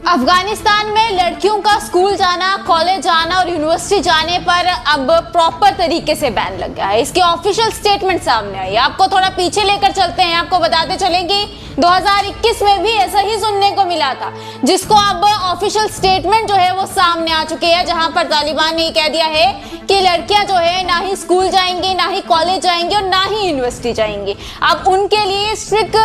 अफगानिस्तान में लड़कियों का स्कूल जाना, कॉलेज जाना और यूनिवर्सिटी जाने पर अब प्रॉपर तरीके से बैन लग गया है। इसकी ऑफिशियल स्टेटमेंट सामने आई है। आपको थोड़ा पीछे लेकर चलते हैं, आपको बताते चलेंगे 2021 में भी ऐसा ही सुनने को मिला था, जिसको अब ऑफिशियल स्टेटमेंट जो है वो सामने आ चुकी है, जहां पर तालिबान ने कह दिया है कि लड़कियां जो है ना ही स्कूल जाएंगी, ना ही कॉलेज जाएंगी और ना ही यूनिवर्सिटी जाएंगी। अब उनके लिए स्ट्रिक्ट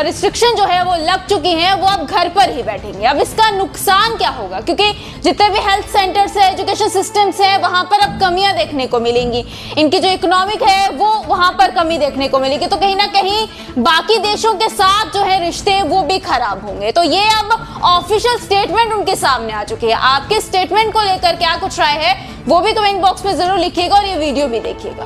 रिस्ट्रिक्शन जो है वो लग चुकी है, वो अब घर पर ही बैठेंगे। अब इसका नुकसान क्या होगा, क्योंकि जितने भी हेल्थ सेंटर्स है, एजुकेशन सिस्टम्स है, वहां पर अब कमियां देखने को मिलेंगी। इनकी जो इकोनॉमिक है वो वहां पर कमी देखने को मिलेगी, तो कहीं ना कहीं बाकी देशों के साथ जो है रिश्ते वो भी खराब होंगे। तो ये अब ऑफिशियल स्टेटमेंट उनके सामने आ चुकी है। आपके स्टेटमेंट को लेकर क्या कुछ राय है वो भी कमेंट बॉक्स में जरूर लिखिएगा और ये वीडियो भी देखिएगा।